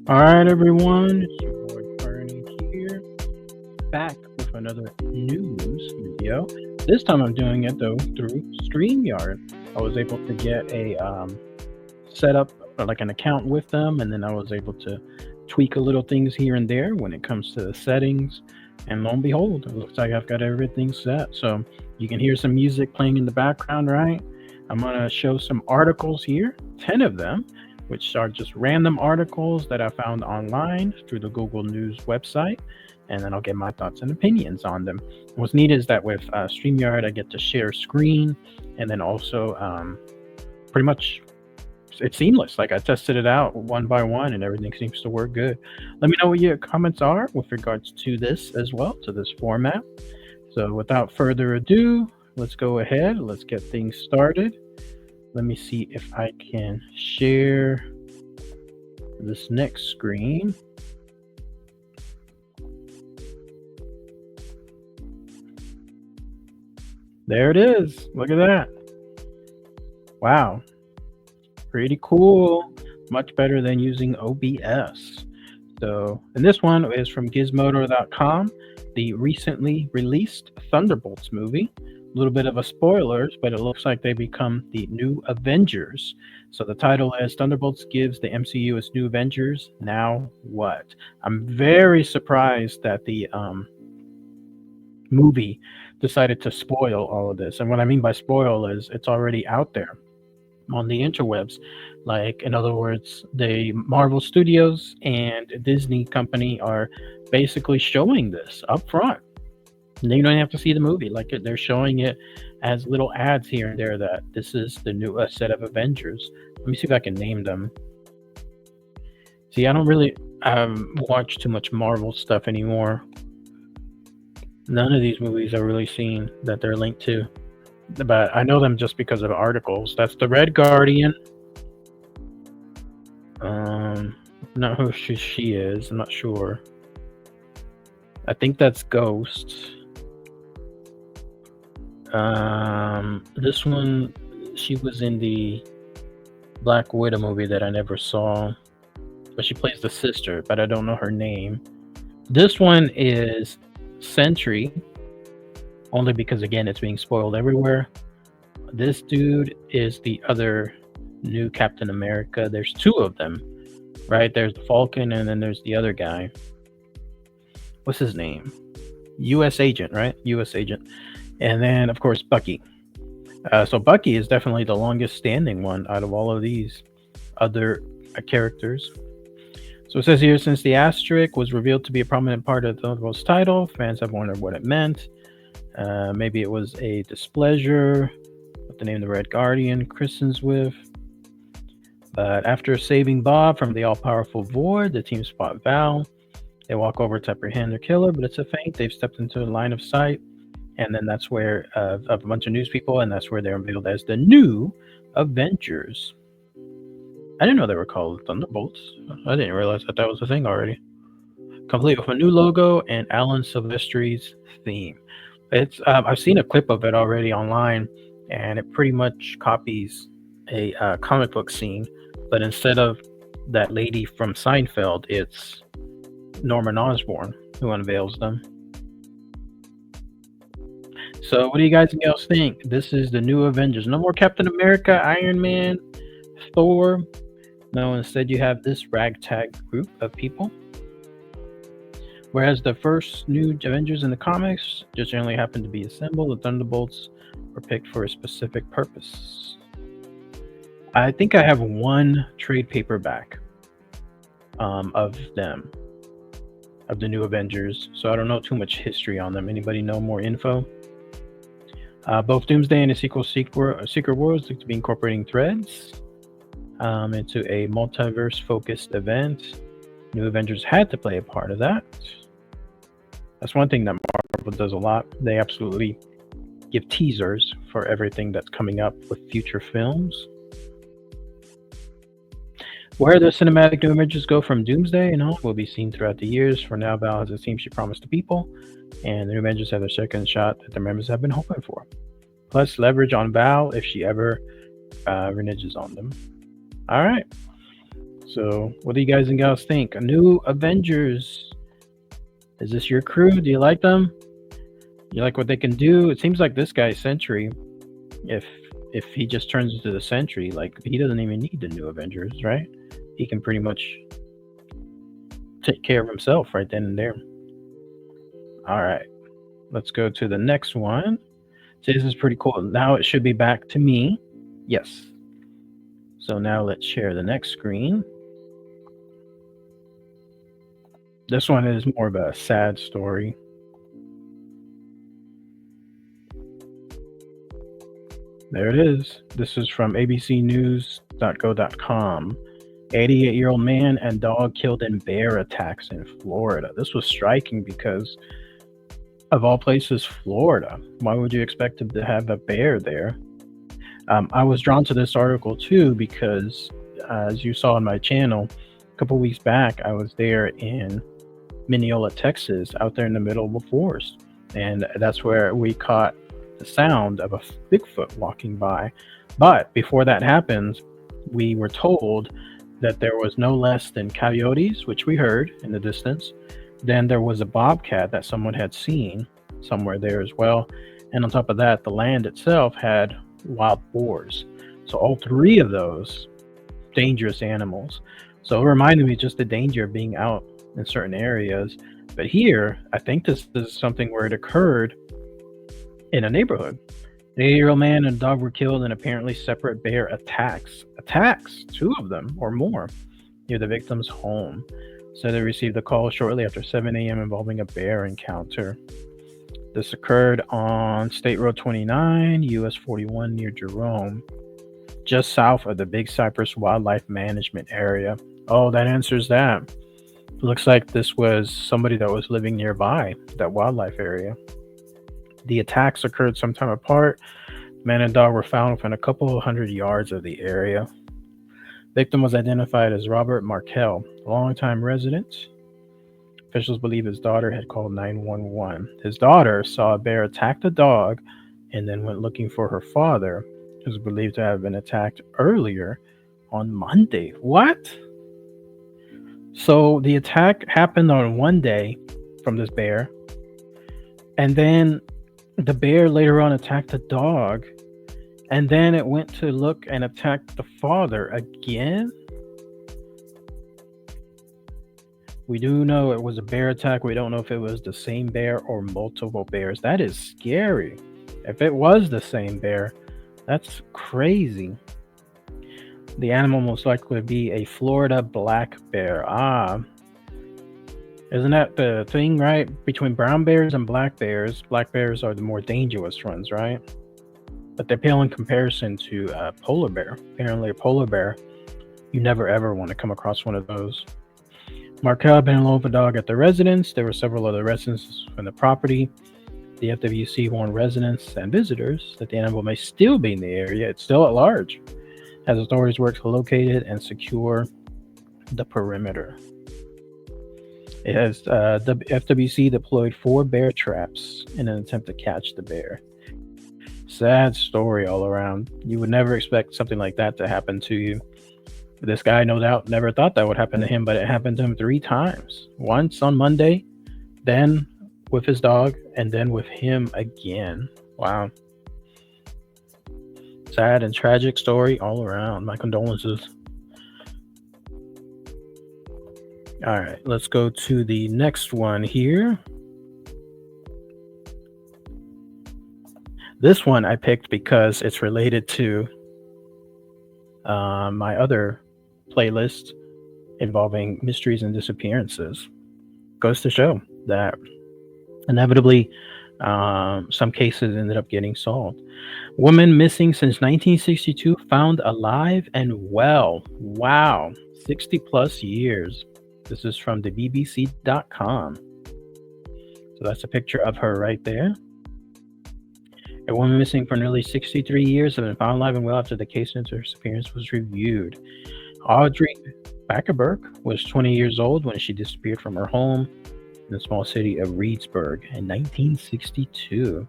All right, everyone, it's your boy Bernie here, back with another news video. This time I'm doing it though through StreamYard. I was able to get a set up like an account with them, and then I was able to tweak a little things here and there when it comes to the settings. And lo and behold, it looks like I've got everything set. So you can hear some music playing in the background, right? I'm gonna show some articles here, 10 of them, which are just random articles that I found online through the Google News website, and then I'll get my thoughts and opinions on them. What's neat is that with StreamYard, I get to share screen, and then also pretty much it's seamless. Like I tested it out one by one, and everything seems to work good. Let me know what your comments are with regards to this as well, to this format. So without further ado, let's go ahead. Let's get things started. Let me see if I can share this next screen. There it is. Look at that. Wow. Pretty cool. Much better than using OBS. So, and this one is from Gizmodo.com, the recently released Thunderbolts movie. A little bit of a spoilers, but it looks like they become the new Avengers. So the title is Thunderbolts gives the MCU its new Avengers. Now what? I'm very surprised that the movie decided to spoil all of this. And what I mean by spoil is it's already out there on the interwebs. Like, in other words, the Marvel Studios and Disney company are basically showing this up front. And you don't have to see the movie. Like, they're showing it as little ads here and there that this is the new set of Avengers. Let me see if I can name them. See, I don't really watch too much Marvel stuff anymore. None of these movies I've really seen that they're linked to, but I know them just because of articles. That's the Red Guardian. Not who she is. I'm not sure. I think that's Ghost. This one, she was in the Black Widow movie that I never saw, but she plays the sister, but I don't know her name. This one is Sentry, only because, again, it's being spoiled everywhere. This dude is the other new Captain America. There's two of them, right? There's the Falcon, and then there's the other guy. What's his name? U.S. Agent, right? U.S. Agent. And then, of course, Bucky. So Bucky is definitely the longest standing one out of all of these other characters. So it says here, since the asterisk was revealed to be a prominent part of the Thunderbolts title, fans have wondered what it meant. Maybe it was a displeasure with the name of the Red Guardian christens with. But after saving Bob from the all-powerful Void, the team spot Val. They walk over to apprehend their killer, but it's a feint. They've stepped into a line of sight. And then that's where a bunch of news people, and that's where they're unveiled as the new Avengers. I didn't know they were called Thunderbolts. I didn't realize that was a thing already. Complete with a new logo and Alan Silvestri's theme. It's I've seen a clip of it already online, and it pretty much copies a comic book scene, but instead of that lady from Seinfeld, it's Norman Osborn who unveils them. So what do you guys else think? This is the new Avengers. No more Captain America, Iron Man, Thor. No, instead you have this ragtag group of people. Whereas the first new Avengers in the comics just generally happened to be assembled, the Thunderbolts were picked for a specific purpose. I think I have one trade paperback of them, of the new Avengers. So I don't know too much history on them. Anybody know more info? Both Doomsday and the Secret Wars look to be incorporating threads into a multiverse-focused event. New Avengers had to play a part of that. That's one thing that Marvel does a lot. They absolutely give teasers for everything that's coming up with future films. Where the cinematic new images go from Doomsday and on will be seen throughout the years. For now, Val has a theme she promised to people, and the new Avengers have their second shot that their members have been hoping for. Plus, leverage on Val if she ever reneges on them. All right. So, what do you guys and gals think? A new Avengers. Is this your crew? Do you like them? You like what they can do? It seems like this guy Sentry, if he just turns into the Sentry, like he doesn't even need the new Avengers, right? He can pretty much take care of himself right then and there. All right, let's go to the next one. See, this is pretty cool. Now it should be back to me. Yes. So now let's share the next screen. This one is more of a sad story. There it is. This is from abcnews.go.com. 88-year-old man and dog killed in bear attacks in Florida. This was striking because, of all places, Florida. Why would you expect to have a bear there? I was drawn to this article too because, as you saw on my channel, a couple weeks back, I was there in Mineola, Texas, out there in the middle of a forest. And that's where we caught the sound of a Bigfoot walking by. But before that happens, we were told that there was no less than coyotes, which we heard in the distance. Then there was a bobcat that someone had seen somewhere there as well. And on top of that, the land itself had wild boars. So all three of those dangerous animals. So it reminded me just the danger of being out in certain areas. But here, I think this is something where it occurred in a neighborhood. An 80-year-old man and a dog were killed in apparently separate bear attacks. Two of them or more, near the victim's home. So they received a call shortly after 7 a.m. involving a bear encounter. This occurred on State Road 29, US 41 near Jerome, just south of the Big Cypress Wildlife Management Area. Oh, that answers that. It looks like this was somebody that was living nearby that wildlife area. The attacks occurred sometime apart. Man and dog were found within a couple of hundred yards of the area. Victim was identified as Robert Markel, a longtime resident. Officials believe his daughter had called 911. His daughter saw a bear attack the dog and then went looking for her father, who was believed to have been attacked earlier on Monday. What? So the attack happened on one day from this bear, and then the bear later on attacked the dog, and then it went to look and attack the father again. We do know it was a bear attack. We don't know if it was the same bear or multiple bears. That is scary. If it was the same bear, that's crazy. The animal most likely would be a Florida black bear. Isn't that the thing, right? Between brown bears and black bears are the more dangerous ones, right? But they pale in comparison to a polar bear. Apparently a polar bear, you never ever want to come across one of those. Markel had been alone with a dog at the residence. There were several other residents from the property. The FWC warned residents and visitors that the animal may still be in the area. It's still at large, as authorities work to locate it and secure the perimeter. It has the FWC deployed 4 bear traps in an attempt to catch the bear. Sad story all around. You would never expect something like that to happen to you. This guy, no doubt, never thought that would happen to him, but it happened to him 3 times. Once on Monday, then with his dog, and then with him again. Wow. Sad and tragic story all around. My condolences. All right, let's go to the next one here. This one I picked because it's related to my other playlist involving mysteries and disappearances. Goes to show that inevitably some cases ended up getting solved. Woman missing since 1962 found alive and well. Wow, 60 plus years. This is from the BBC.com. So that's a picture of her right there. A woman missing for nearly 63 years has been found alive and well after the case of her disappearance was reviewed. Audrey Backerberg was 20 years old when she disappeared from her home in the small city of Reedsburg in 1962.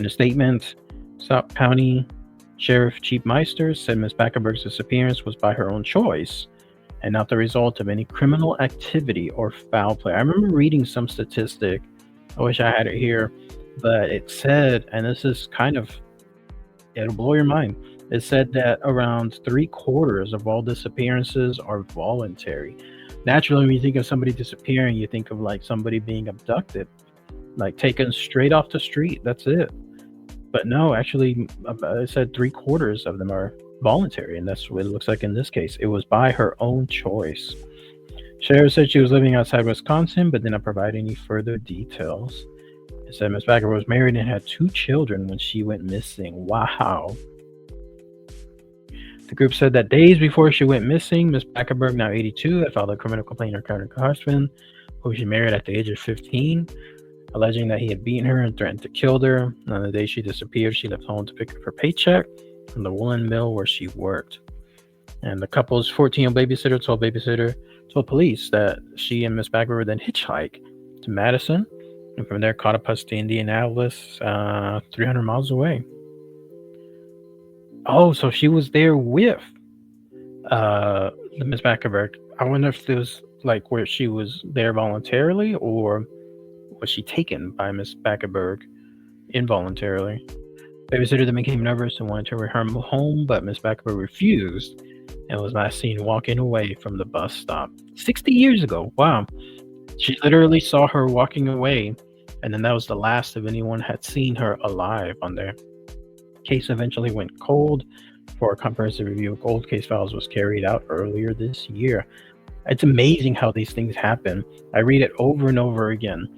In a statement, South County Sheriff Chief Meister said Ms. Backerberg's disappearance was by her own choice and not the result of any criminal activity or foul play. I remember reading some statistic. I wish I had it here, but it said, and this is kind of, it'll blow your mind. It said that around 3/4 of all disappearances are voluntary. Naturally, when you think of somebody disappearing, you think of like somebody being abducted, like taken straight off the street. That's it. But no, actually, it said 3/4 of them are voluntary, and that's what it looks like in this case. It was by her own choice. Sheriff said she was living outside Wisconsin, but did not provide any further details. It said Ms. Backerberg was married and had 2 children when she went missing. Wow. The group said that days before she went missing, Ms. Backerberg, now 82, had filed a criminal complaint against her current husband, who she married at the age of 15, alleging that he had beaten her and threatened to kill her. On the day she disappeared, she left home to pick up her paycheck from the woolen mill where she worked. And the couple's 14-year-old babysitter told police that she and Miss Backerberg then hitchhiked to Madison, and from there caught a bus to Indianapolis, 300 miles away. Oh, so she was there with Miss Backerberg. I wonder if it was like where she was there voluntarily, or was she taken by Miss Backerberg involuntarily? Babysitter then became nervous and wanted to return home, but Miss Backerberg refused and was last seen walking away from the bus stop. 60 years ago. Wow. She literally saw her walking away, and then that was the last of anyone had seen her alive on there. Case eventually went cold for a comprehensive review of cold case files was carried out earlier this year. It's amazing how these things happen. I read it over and over again.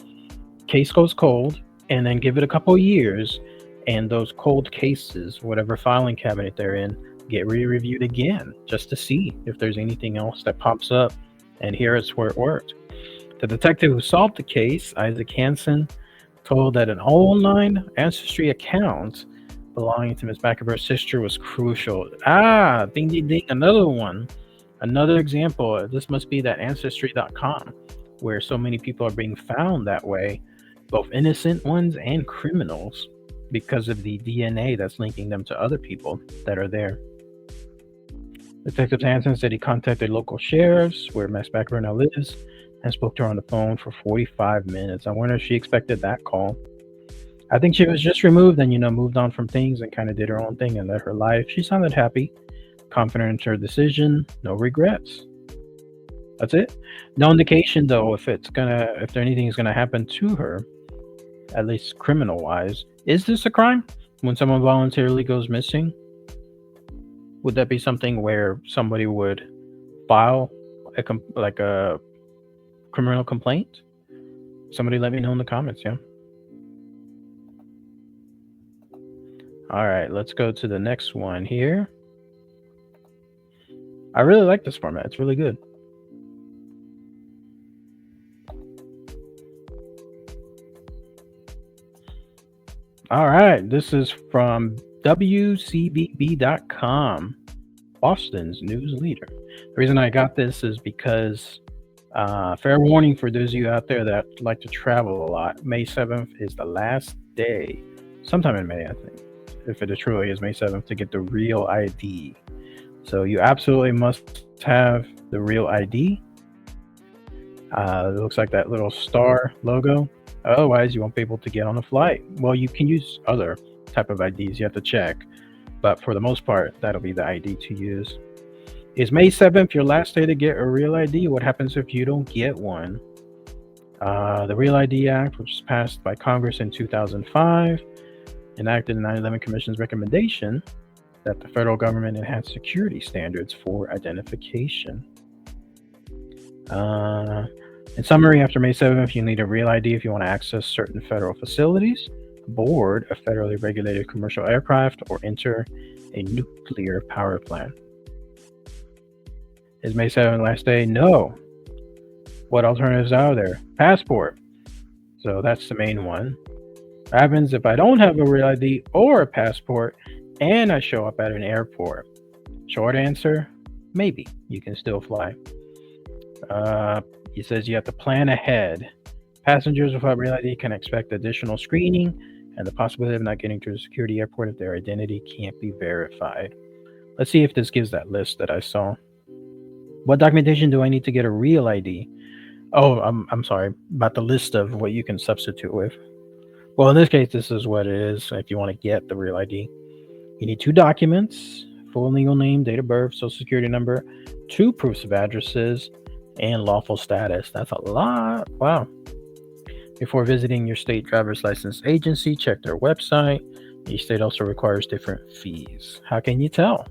Case goes cold, and then give it a couple years, and those cold cases, whatever filing cabinet they're in, get re-reviewed again just to see if there's anything else that pops up. And here it's where it worked. The detective who solved the case, Isaac Hansen, told that an online ancestry account belonging to Ms. Backerberg's sister was crucial. Ding, ding, ding, another one. Another example. This must be that ancestry.com, where so many people are being found that way, both innocent ones and criminals, because of the DNA that's linking them to other people that are there. Detective Hansen said he contacted local sheriffs, where Ms. Backerberg now lives, and spoke to her on the phone for 45 minutes. I wonder if she expected that call. I think she was just removed and, moved on from things and kind of did her own thing and led her life. She sounded happy, confident in her decision, no regrets. That's it. No indication, though, if anything is gonna happen to her, at least criminal-wise. Is this a crime when someone voluntarily goes missing? Would that be something where somebody would file a criminal complaint? Somebody let me know in the comments, yeah? All right, let's go to the next one here. I really like this format. It's really good. All right, this is from WCBB.com, Boston's news leader. The reason I got this is because, fair warning for those of you out there that like to travel a lot, May 7th is the last day, sometime in May, I think, if it truly is May 7th, to get the real ID. So you absolutely must have the real ID. It looks like that little star logo. Otherwise, you won't be able to get on a flight. Well, you can use other type of IDs. You have to check. But for the most part, that'll be the ID to use. Is May 7th your last day to get a real ID? What happens if you don't get one? The Real ID Act, which was passed by Congress in 2005, enacted the 9/11 Commission's recommendation that the federal government enhance security standards for identification. In summary, after May 7th, you need a real ID if you want to access certain federal facilities, board a federally regulated commercial aircraft, or enter a nuclear power plant. Is May 7th last day? No. What alternatives are there? Passport. So that's the main one. What happens if I don't have a real ID or a passport and I show up at an airport? Short answer, maybe you can still fly. He says you have to plan ahead. Passengers without real ID can expect additional screening and the possibility of not getting through the security airport if their identity can't be verified. Let's see if this gives that list that I saw. What documentation do I need to get a real ID? Oh, I'm sorry about the list of what you can substitute with. Well, in this case, this is what it is. If you want to get the real ID, you need 2 documents: full legal name, date of birth, social security number, 2 proofs of addresses, and lawful status. That's a lot. Wow. Before visiting your state driver's license agency, check their website. Each state also requires different fees. How can you tell?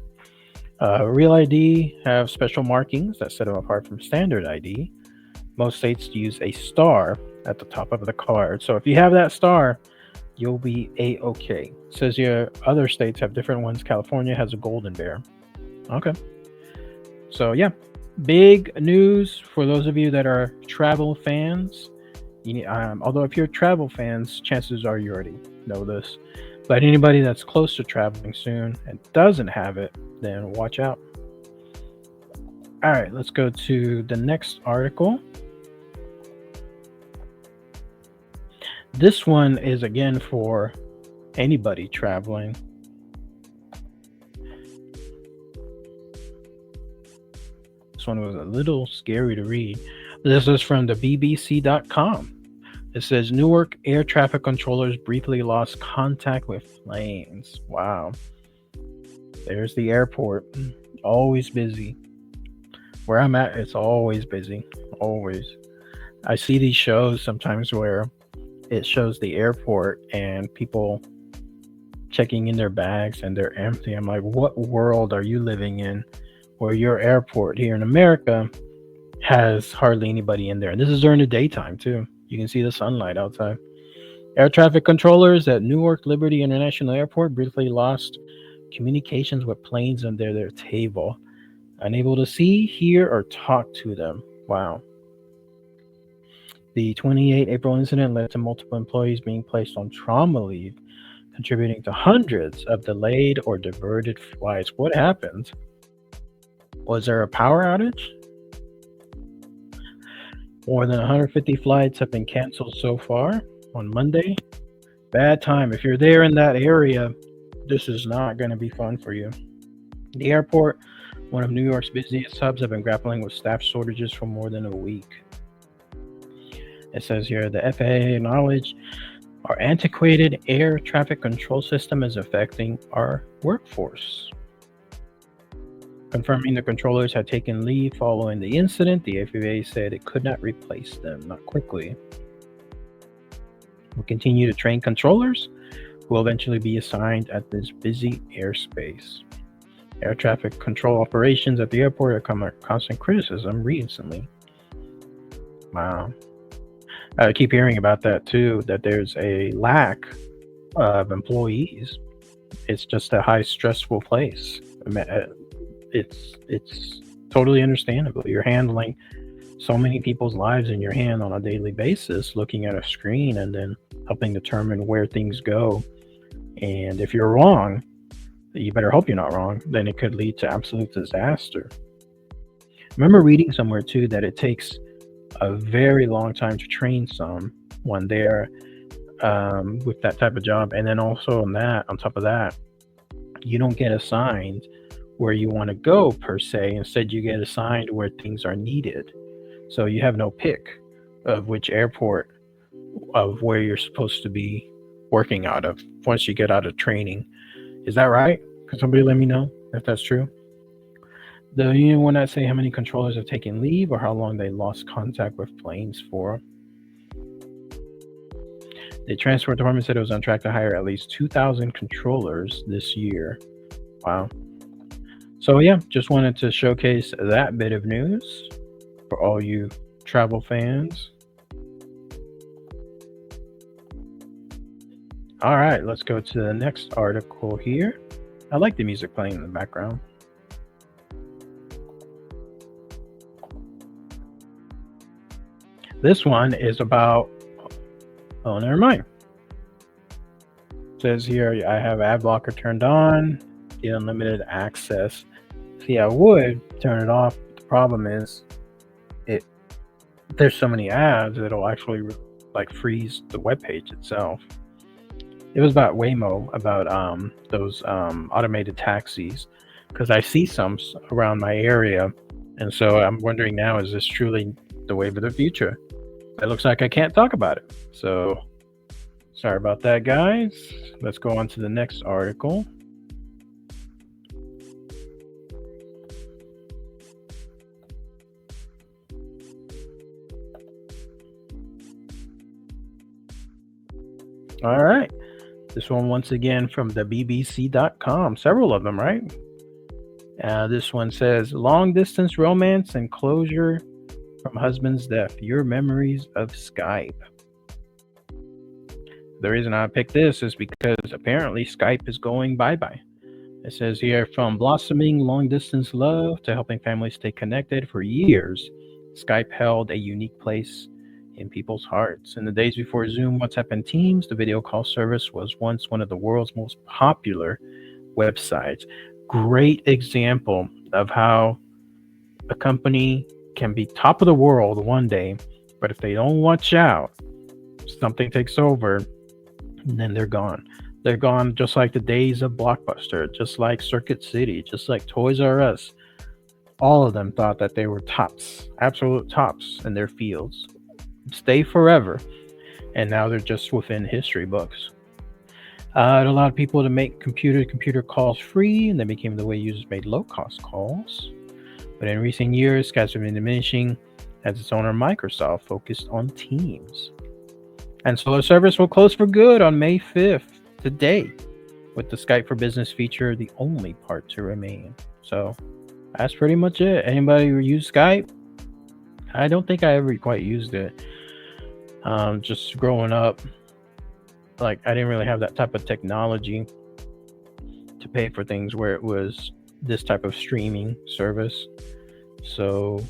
Real ID have special markings that set them apart from standard ID. Most states use a star at the top of the card. So if you have that star, you'll be A-OK. It says your other states have different ones. California has a golden bear. Okay. So yeah, big news for those of you that are travel fans. Although if you're travel fans, chances are you already know this. But anybody that's close to traveling soon and doesn't have it, then watch out. All right, let's go to the next article. This one is again for anybody traveling. This one was a little scary to read. This is from the BBC.com. It says Newark air traffic controllers briefly lost contact with planes. Wow. There's the airport. Always busy. Where I'm at, it's always busy. Always. I see these shows sometimes where it shows the airport and people checking in their bags and they're empty. I'm like, what world are you living in where your airport here in America has hardly anybody in there? And this is during the daytime too. You can see the sunlight outside. Air traffic controllers at Newark Liberty International Airport briefly lost communications with planes under their table, unable to see, hear, or talk to them. Wow. The 28 April incident led to multiple employees being placed on trauma leave, contributing to hundreds of delayed or diverted flights. What happened? Was there a power outage? More than 150 flights have been canceled so far on Monday. Bad time. If you're there in that area, this is not going to be fun for you. The airport, one of New York's busiest hubs, have been grappling with staff shortages for more than a week. It says here the FAA acknowledged our antiquated air traffic control system is affecting our workforce. Confirming the controllers had taken leave following the incident, the FAA said it could not replace them, not quickly. We'll continue to train controllers who will eventually be assigned at this busy airspace. Air traffic control operations at the airport have come under constant criticism recently. Wow. I keep hearing about that too, that there's a lack of employees. It's just a high stressful place. It's totally understandable. You're handling so many people's lives in your hand on a daily basis, looking at a screen and then helping determine where things go. And if you're wrong, you better hope you're not wrong, then it could lead to absolute disaster. I remember reading somewhere too that it takes a very long time to train someone there with that type of job. And then also on top of that, you don't get assigned where you want to go per se. Instead, you get assigned where things are needed. So you have no pick of which airport of where you're supposed to be working out of once you get out of training. Is that right? Can somebody let me know if that's true? Do you want to say how many controllers have taken leave or how long they lost contact with planes for? The transport department said it was on track to hire at least 2,000 controllers this year. Wow. So yeah, just wanted to showcase that bit of news for all you travel fans. All right, let's go to the next article here. I like the music playing in the background. This one is about, oh, never mind. It says here, I have ad blocker turned on, get unlimited access. See, I would turn it off. But the problem is, there's so many ads, it'll actually like freeze the web page itself. It was about Waymo, about those automated taxis, because I see some around my area, and so I'm wondering now: is this truly the wave of the future? It looks like I can't talk about it. So sorry about that, guys. Let's go on to the next article. All right. This one, once again, from the BBC.com. Several of them, right? This one says, long distance romance and closure from husband's death. Your memories of Skype. The reason I picked this is because apparently Skype is going bye-bye. It says here, from blossoming long-distance love to helping families stay connected for years, Skype held a unique place in people's hearts. In the days before Zoom, WhatsApp, and Teams, the video call service was once one of the world's most popular websites. Great example of how a company can be top of the world one day, but if they don't watch out, something takes over, and then they're gone. They're gone just like the days of Blockbuster, just like Circuit City, just like Toys R Us. All of them thought that they were tops, absolute tops in their fields. Stay forever. And now they're just within history books. It allowed people to make computer calls free, and that became the way users made low-cost calls. But in recent years, Skype's been diminishing as its owner Microsoft focused on Teams. And so the service will close for good on May 5th, today, with the Skype for Business feature the only part to remain. So that's pretty much it. Anybody who use Skype? I don't think I ever quite used it. Just growing up, like I didn't really have that type of technology to pay for things where it was this type of streaming service. So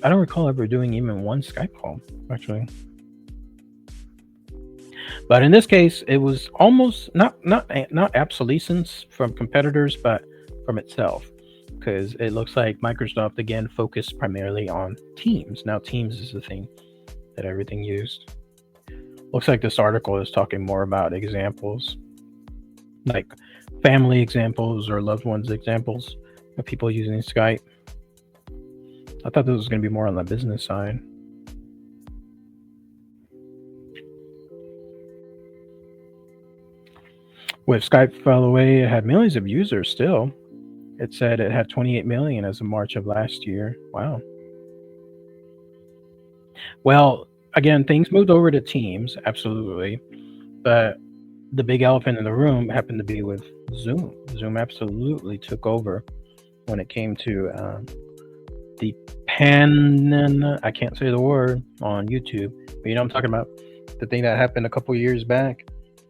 I don't recall ever doing even one Skype call, actually. But in this case, it was almost not obsolescence from competitors, but from itself, because it looks like Microsoft again focused primarily on Teams. Now Teams is the thing that everything used. Looks like this article is talking more about examples, like family examples or loved ones examples of people using Skype. I thought this was going to be more on the business side. When Skype fell away, it had millions of users still. It said it had 28 million as of March of last year. Wow. Well, again, things moved over to Teams, absolutely. But the big elephant in the room happened to be with Zoom. Zoom absolutely took over when it came to the I can't say the word on YouTube, but you know what I'm talking about. The thing that happened a couple years back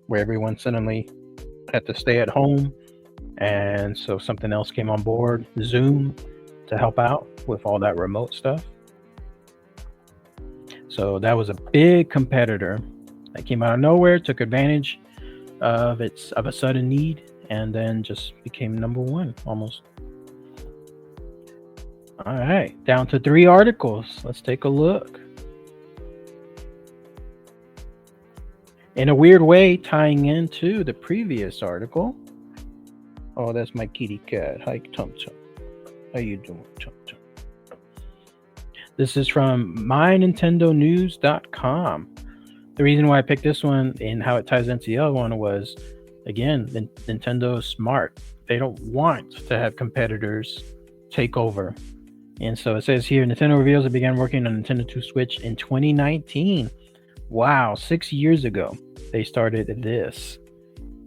where everyone suddenly had to stay at home, and so something else came on board, Zoom, to help out with all that remote stuff. So that was a big competitor that came out of nowhere, took advantage of a sudden need, and then just became number one almost. All right, down to 3 articles. Let's take a look. In a weird way, tying into the previous article. Oh, that's my kitty cat. Hi, Tum Tum. How you doing, Tum Tum? This is from mynintendonews.com. The reason why I picked this one and how it ties into the other one was, again, Nintendo is smart. They don't want to have competitors take over. And so it says here, Nintendo reveals it began working on Nintendo 2 Switch in 2019. Wow, 6 years ago they started this.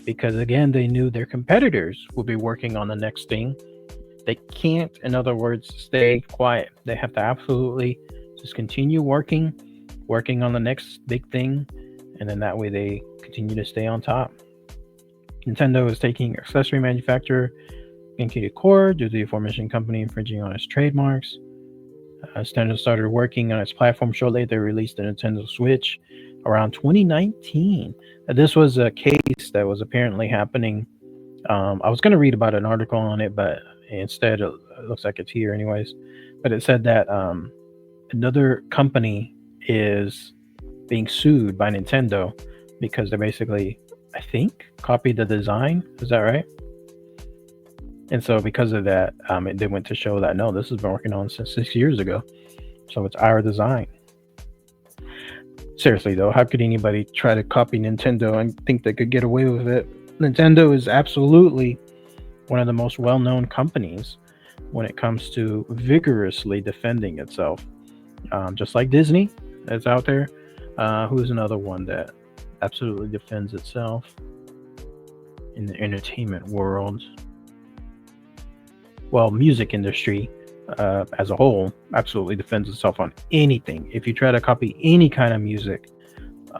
Because again, they knew their competitors would be working on the next thing. They can't, in other words, stay quiet. They have to absolutely just continue working on the next big thing, and then that way they continue to stay on top. Nintendo is taking accessory manufacturer Genki to court due to the aforementioned company infringing on its trademarks. Nintendo started working on its platform shortly. They released the Nintendo Switch around 2019. This was a case that was apparently happening. I was going to read about an article on it, but instead it looks like it's here anyways. But it said that another company is being sued by Nintendo because they basically, I think, copied the design. Is that right? And so because of that, they went to show that no, this has been working on since 6 years ago. So it's our design. Seriously though, how could anybody try to copy Nintendo and think they could get away with it? Nintendo is absolutely one of the most well-known companies when it comes to vigorously defending itself. Just like Disney is out there. Who's another one that absolutely defends itself in the entertainment world? Well, music industry as a whole absolutely defends itself on anything. If you try to copy any kind of music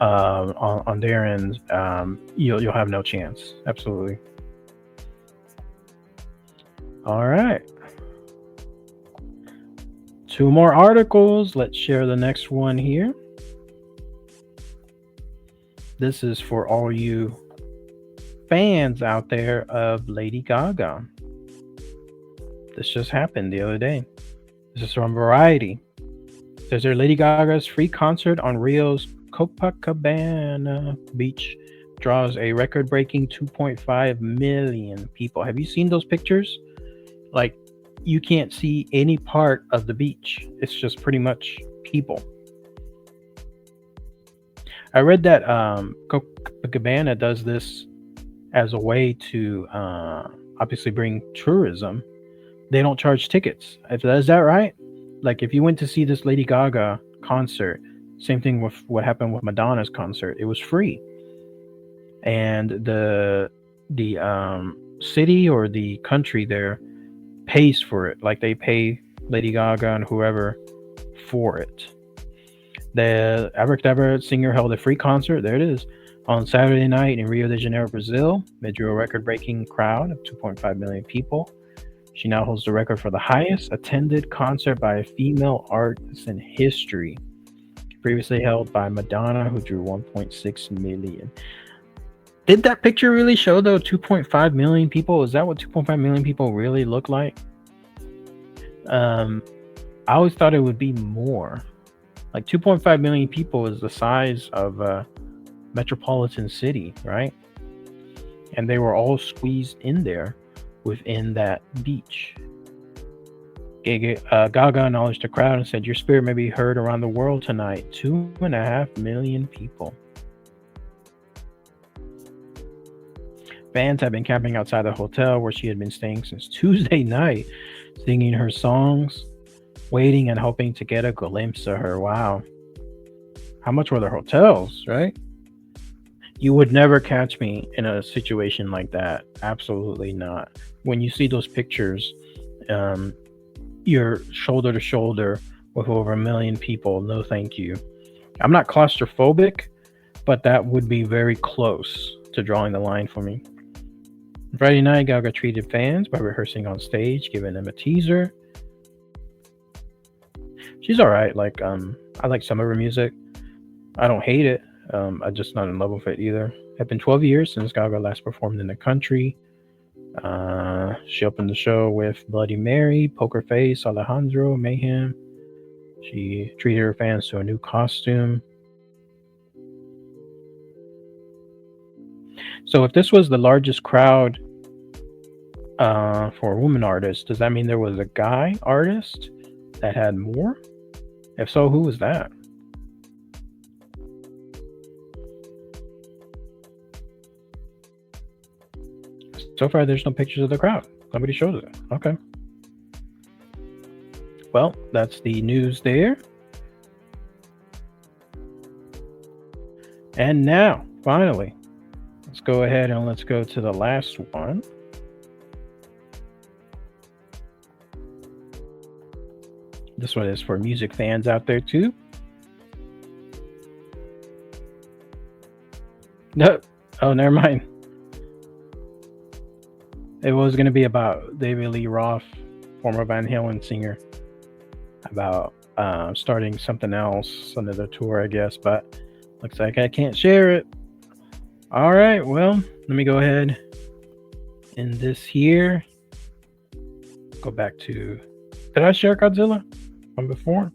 on their end, you'll have no chance. Absolutely. All right. 2 more articles. Let's share the next one here. This is for all you fans out there of Lady Gaga. This just happened the other day. This is from Variety. It says here Lady Gaga's free concert on Rio's Copacabana beach draws a record-breaking 2.5 million people. Have you seen those pictures? Like, you can't see any part of the beach. It's just pretty much people. I read that Copacabana does this as a way to obviously bring tourism. They don't charge tickets. Is that right? Like, if you went to see this Lady Gaga concert, same thing with what happened with Madonna's concert. It was free, and the city or the country there pays for it. Like, they pay Lady Gaga and whoever for it. The Abracadabra singer held a free concert. There it is. On Saturday night in Rio de Janeiro, Brazil. It drew a record-breaking crowd of 2.5 million people. She now holds the record for the highest attended concert by a female artist in history. Previously held by Madonna, who drew 1.6 million. Did that picture really show, though, 2.5 million people? Is that what 2.5 million people really look like? I always thought it would be more. Like, 2.5 million people is the size of a metropolitan city, right? And they were all squeezed in there within that beach. Gaga acknowledged the crowd and said, "Your spirit may be heard around the world tonight." 2.5 million people. Fans have been camping outside the hotel where she had been staying since Tuesday night, singing her songs, waiting and hoping to get a glimpse of her. Wow. How much were their hotels, right? You would never catch me in a situation like that. Absolutely not. When you see those pictures, you're shoulder to shoulder with over 1 million people. No, thank you. I'm not claustrophobic, but that would be very close to drawing the line for me. Friday night, Gaga treated fans by rehearsing on stage, giving them a teaser. She's all right. Like, I like some of her music. I don't hate it. I'm just not in love with it either. It's been 12 years since Gaga last performed in the country. She opened the show with Bloody Mary, Poker Face, Alejandro, Mayhem. She treated her fans to a new costume. So if this was the largest crowd for a woman artist, does that mean there was a guy artist that had more? If so, who was that? So far, there's no pictures of the crowd. Nobody shows it. Okay. Well, that's the news there. And now, finally, let's go ahead and let's go to the last one. This one is for music fans out there too. No. Oh, never mind. It was going to be about David Lee Roth, former Van Halen singer, about starting something else, another tour, I guess, but looks like I can't share it. All right, well, let me go ahead in this here. Go back to, did I share Godzilla from before?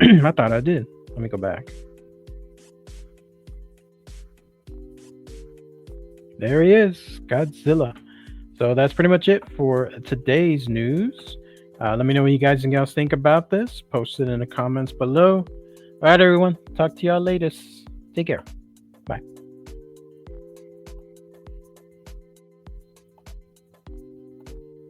I thought I did. Let me go back. There he is, Godzilla. So that's pretty much it for today's news. Let me know what you guys and gals think about this. Post it in the comments below. All right, everyone. Talk to y'all later. Take care.